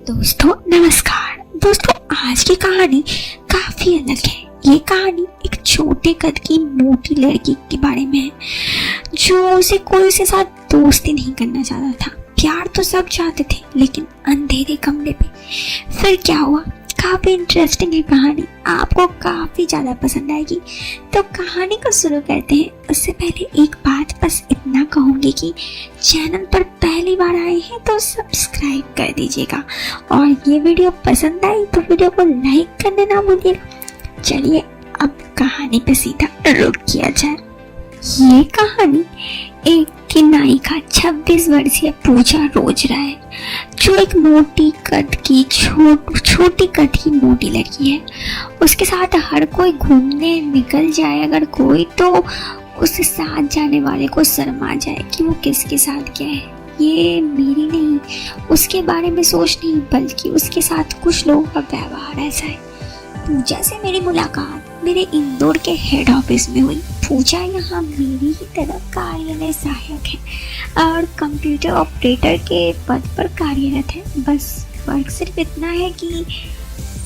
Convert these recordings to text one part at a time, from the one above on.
दोस्तों नमस्कार। दोस्तों आज की कहानी काफी अलग है। ये कहानी एक छोटे कद की मोटी लड़की के बारे में है जो उसे कोई से साथ दोस्ती नहीं करना चाहता था। प्यार तो सब चाहते थे लेकिन अंधेरे कमरे पे। फिर क्या हुआ? काफी इंटरेस्टिंग है कहानी, आपको काफी ज्यादा पसंद आएगी। तो कहानी को शुरू करते हैं। उससे पहले एक बात बस इतना कहूंगी कि चैनल पर पहली बार आए हैं तो सब्सक्राइब कर दीजिएगा और ये वीडियो पसंद आई तो वीडियो को लाइक करना ना भूलिएगा। चलिए अब कहानी पे सीधा रुक किया जाए। ये कहानी एक किनाई का 26 वर्षीय पूजा रोजराय है जो एक मोटी कद की छोटी कद की मोटी लड़की है। उसके साथ हर कोई घूमने निकल जाए अगर कोई तो उसके साथ जाने वाले को शर्मा जाए कि वो किसके साथ गया है। ये मेरी नहीं उसके बारे में सोच नहीं बल्कि उसके साथ कुछ लोगों का व्यवहार ऐसा है। पूजा से मेरी मुलाकात मेरे इंदौर के हेड ऑफिस में हुई। पूजा यहाँ मेरी ही तरह कार्यालय सहायक है और कंप्यूटर ऑपरेटर के पद पर कार्यरत है। बस फर्क सिर्फ इतना है कि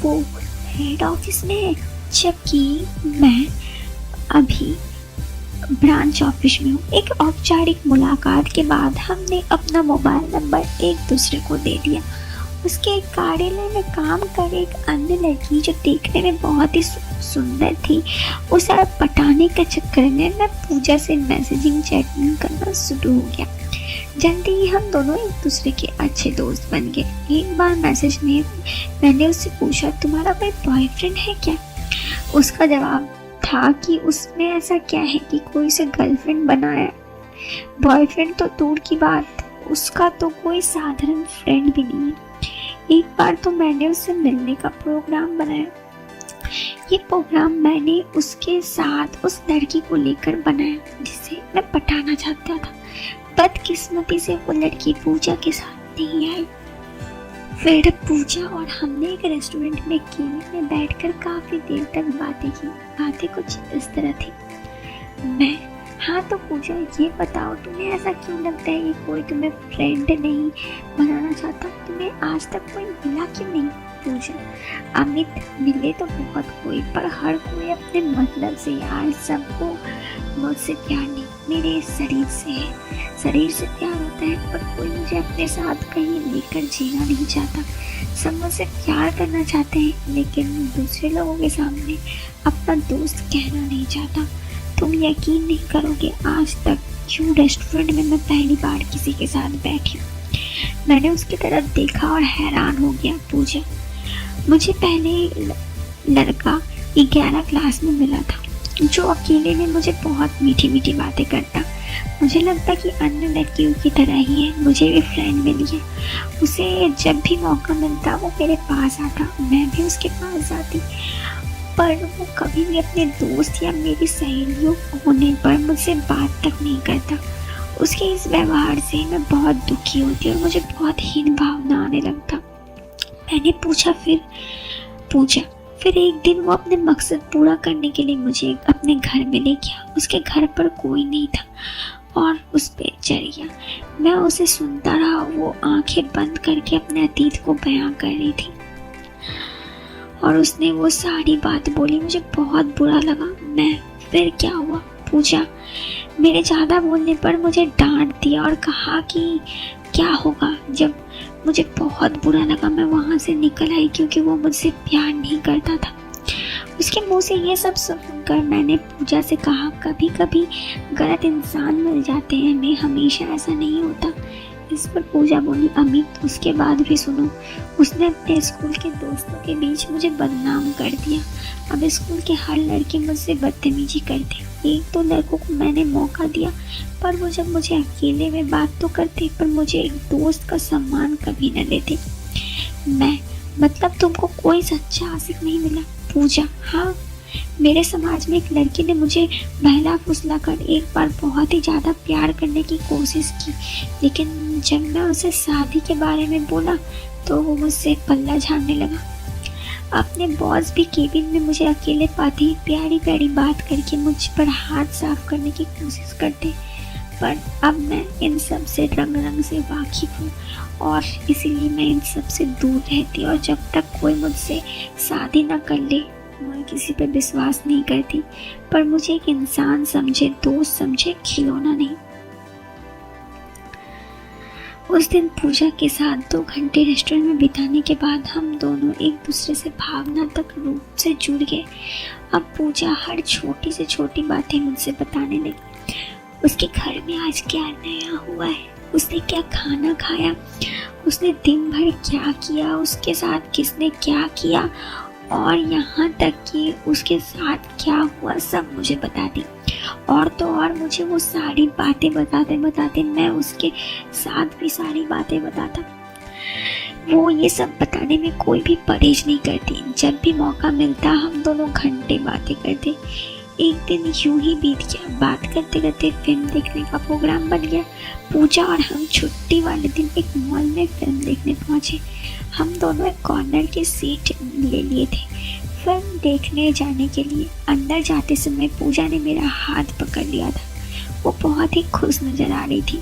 वो हेड ऑफिस में है जबकि मैं अभी ब्रांच ऑफिस में हूँ। एक औपचारिक मुलाकात के बाद हमने अपना मोबाइल नंबर एक दूसरे को दे दिया। उसके कार्यालय में काम कर एक अन्य लड़की जो देखने में बहुत ही सुंदर थी, उसे पटाने के चक्कर में मैं पूजा से मैसेजिंग चैटिंग करना शुरू हो गया। जल्दी ही हम दोनों एक दूसरे के अच्छे दोस्त बन गए। एक बार मैसेज में मैंने उससे पूछा, तुम्हारा कोई बॉयफ्रेंड है क्या? उसका जवाब था कि उसमें ऐसा क्या है कि कोई उसे गर्लफ्रेंड बनाया। बॉयफ्रेंड तो दूर की बात, उसका तो कोई साधारण फ्रेंड भी नहीं है। एक बार तो मैंने उससे मिलने का प्रोग्राम बनाया। ये प्रोग्राम मैंने उसके साथ उस लड़की को लेकर बनाया जिसे मैं पटाना चाहता था। बदकिस्मती से वो लड़की पूजा के साथ नहीं आई। फिर पूजा और हमने एक रेस्टोरेंट में केबिन में बैठकर काफी देर तक बातें की। बातें कुछ इस तरह थी। हाँ तो पूजा ये बताओ, तुम्हें ऐसा क्यों लगता है कि कोई तुम्हें फ्रेंड नहीं बनाना चाहता? तुम्हें आज तक कोई मिला क्यों नहीं? पूजा, अमित मिले तो बहुत कोई, पर हर कोई अपने मतलब से। यार सबको मुझसे प्यार नहीं, मेरे शरीर से है। शरीर से प्यार होता है पर कोई मुझे अपने साथ कहीं लेकर जीना नहीं चाहता। सब मुझसे प्यार करना चाहते हैं लेकिन दूसरे लोगों के सामने अपना दोस्त कहना नहीं चाहता। तुम यकीन नहीं करोगे, आज तक क्यों रेस्टोरेंट में मैं पहली बार किसी के साथ बैठी हूँ। मैंने उसकी तरफ देखा और हैरान हो गया। पूजा, मुझे पहले लड़का 11 क्लास में मिला था जो अकेले में मुझे बहुत मीठी मीठी बातें करता। मुझे लगता कि अन्य लड़कियों की तरह ही है, मुझे भी फ्रेंड मिली है। उसे जब भी मौका मिलता वो मेरे पास आता, मैं भी उसके पास जाती, पर वो कभी भी अपने दोस्त या मेरी सहेलियों होने पर मुझसे बात तक नहीं करता। उसके इस व्यवहार से मैं बहुत दुखी होती और मुझे बहुत हीन भावना आने लगता। मैंने पूछा फिर एक दिन वो अपने मकसद पूरा करने के लिए मुझे अपने घर में ले गया। उसके घर पर कोई नहीं था और उस पे चढ़ गया। मैं उसे सुनता रहा। वो आंखें बंद करके अपने अतीत को बयां कर रही थी और उसने वो सारी बात बोली। मुझे बहुत बुरा लगा। फिर क्या हुआ? पूजा, मेरे ज़्यादा बोलने पर मुझे डांट दिया और कहा कि क्या होगा। जब मुझे बहुत बुरा लगा मैं वहाँ से निकल आई क्योंकि वो मुझसे प्यार नहीं करता था। उसके मुंह से ये सब सुनकर मैंने पूजा से कहा, कभी कभी गलत इंसान मिल जाते हैं, मैं हमेशा ऐसा नहीं होता। इस पर पूजा बोली, अमित उसके बाद भी सुनो, उसने अपने स्कूल के दोस्तों के बीच मुझे बदनाम कर दिया। अब स्कूल के हर लड़के मुझसे बदतमीजी करते। एक दो लड़कों को मैंने मौका दिया पर वो जब मुझे अकेले में बात तो करते पर मुझे एक दोस्त का सम्मान कभी न देते। मतलब तुमको कोई सच्चा आशिक नहीं मिला? पूजा, हाँ, मेरे समाज में एक लड़की ने मुझे बहला फुसला कर एक बार बहुत ही ज़्यादा प्यार करने की कोशिश की, लेकिन जब मैं उसे शादी के बारे में बोला तो वो मुझसे पल्ला झाड़ने लगा। अपने बॉस भी केबिन में मुझे अकेले पाते ही प्यारी प्यारी बात करके मुझ पर हाथ साफ करने की कोशिश करते, पर अब मैं इन सब से रंग रंग से वाकिफ हूँ और इसीलिए मैं इन सब से दूर रहती। और जब तक कोई मुझसे शादी ना कर ले मैं किसी पे विश्वास नहीं करती। पर मुझे एक इंसान समझे, दोस्त समझे, खिलौना नहीं। उस दिन पूजा के साथ 2 घंटे रेस्टोरेंट में बिताने के बाद हम दोनों एक दूसरे से भावनात्मक रूप से जुड़ गए। अब पूजा हर छोटी से छोटी बातें मुझसे बताने लगी। उसके घर में आज क्या नया हुआ है, उसने क्या खाना खाया, उसने दिन भर क्या किया, उसके साथ किसने क्या किया और यहाँ तक कि उसके साथ क्या हुआ सब मुझे बता दी। और तो और मुझे वो सारी बातें बताते बताते मैं उसके साथ भी सारी बातें बताता। वो ये सब बताने में कोई भी परहेज नहीं करती। जब भी मौका मिलता हम दोनों घंटे बातें करते। एक दिन यूं ही बीत गया। बात करते करते फिल्म देखने का प्रोग्राम बन गया। पूजा और हम छुट्टी वाले दिन एक मॉल में फिल्म देखने पहुंचे। हम दोनों एक कॉर्नर की सीट ले लिए थे फिल्म देखने जाने के लिए। अंदर जाते समय पूजा ने मेरा हाथ पकड़ लिया था। वो बहुत ही खुश नजर आ रही थी।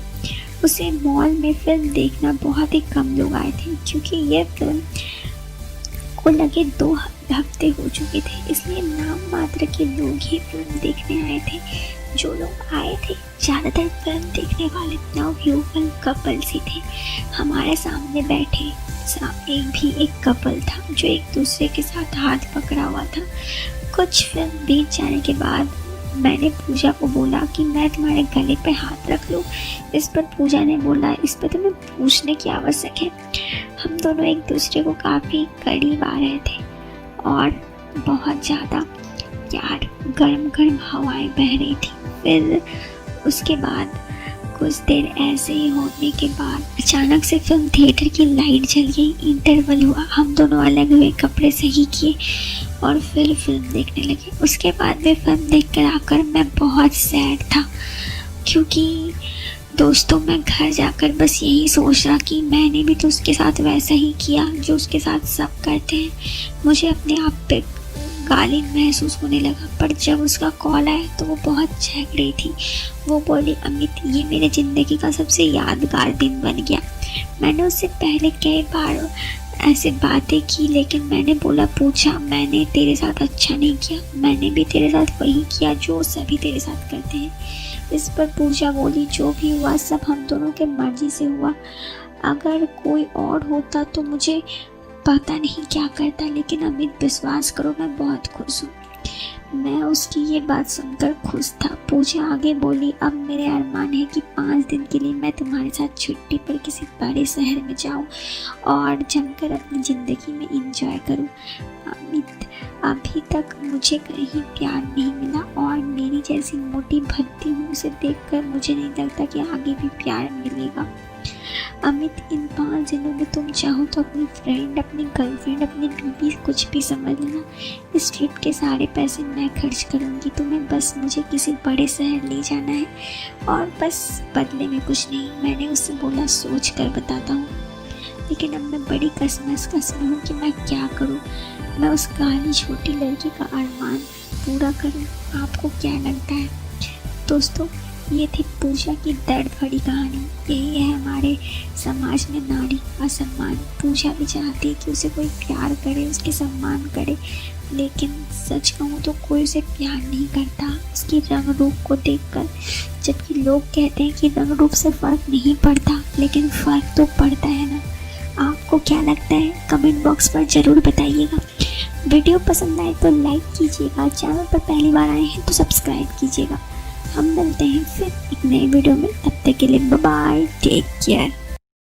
उसे मॉल में फिल्म देखना बहुत ही कम लोग आए थे क्योंकि ये फिल्म को लगे 2 हफ्ते हो चुके थे, इसलिए नाम मात्र के लोग ही फिल्म देखने आए थे। जो लोग आए थे ज़्यादातर फिल्म देखने वाले नवयुवक कपल्स ही थे। हमारे सामने बैठे एक कपल था जो एक दूसरे के साथ हाथ पकड़ा हुआ था। कुछ फिल्म बीत जाने के बाद मैंने पूजा को बोला कि मैं तुम्हारे गले पे हाथ रख लूं। इस पर पूजा ने बोला इस पर तुम्हें पूछने की आवश्यक है। हम दोनों एक दूसरे को काफ़ी करीब आ रहे थे और बहुत ज़्यादा यार गर्म गर्म हवाएं बह रही थी। फिर उसके बाद कुछ देर ऐसे ही होने के बाद अचानक से फिल्म थिएटर की लाइट जल गई। इंटरवल हुआ। हम दोनों अलग हुए, कपड़े सही किए और फिर फिल्म देखने लगे। उसके बाद में फिल्म देख कर आकर मैं बहुत सैड था क्योंकि दोस्तों मैं घर जाकर बस यही सोच रहा कि मैंने भी तो उसके साथ वैसा ही किया जो उसके साथ सब करते हैं। मुझे अपने आप पे गालिन महसूस होने लगा। पर जब उसका कॉल आया तो वो बहुत चहक रही थी। वो बोली अमित ये मेरे ज़िंदगी का सबसे यादगार दिन बन गया। मैंने उससे पहले कई बार ऐसे बातें की लेकिन मैंने बोला पूछा मैंने तेरे साथ अच्छा नहीं किया, मैंने भी तेरे साथ वही किया जो सभी तेरे साथ करते हैं। इस पर पूजा बोली जो भी हुआ सब हम दोनों के मर्जी से हुआ। अगर कोई और होता तो मुझे पता नहीं क्या करता, लेकिन अमित विश्वास करो मैं बहुत खुश हूँ। मैं उसकी ये बात सुनकर खुश था। पूजा आगे बोली अब मेरे अरमान है कि 5 दिन के लिए मैं तुम्हारे साथ छुट्टी पर किसी बड़े शहर में जाऊँ और जमकर अपनी ज़िंदगी में इंजॉय करूँ। अमित अभी तक मुझे कहीं प्यार नहीं मिला और मेरी जैसी मोटी भद्दी हूँ उसे देखकर मुझे नहीं लगता कि आगे भी प्यार मिलेगा। अमित इन 5 दिनों में तुम चाहो तो अपनी फ्रेंड, अपनी गर्लफ्रेंड, अपनी बीवी कुछ भी समझ लेना। इस ट्रिप के सारे पैसे मैं खर्च करूँगी। तुम्हें बस मुझे किसी बड़े शहर ले जाना है और बस बदले में कुछ नहीं। मैंने उससे बोला सोच कर बताता हूँ। लेकिन अब मैं बड़ी कसम हूँ कि मैं क्या करूँ। मैं उस काली छोटी लड़की का अरमान पूरा करूँ। आपको क्या लगता है दोस्तों? ये थी पूजा की दर्द भरी कहानी। यही है हमारे समाज में नारी का सम्मान। पूजा भी चाहती है कि उसे कोई प्यार करे, उसके सम्मान करे, लेकिन सच कहूँ तो कोई उसे प्यार नहीं करता उसकी रंग रूप को देखकर। जबकि लोग कहते हैं कि रंग रूप से फ़र्क नहीं पड़ता, लेकिन फ़र्क तो पड़ता है ना। आपको क्या लगता है कमेंट बॉक्स पर ज़रूर बताइएगा। वीडियो पसंद आए तो लाइक कीजिएगा, चैनल पर पहली बार आए हैं तो सब्सक्राइब कीजिएगा। हम मिलते हैं फिर एक नए वीडियो में, तब तक के लिए बाय बाय, टेक केयर।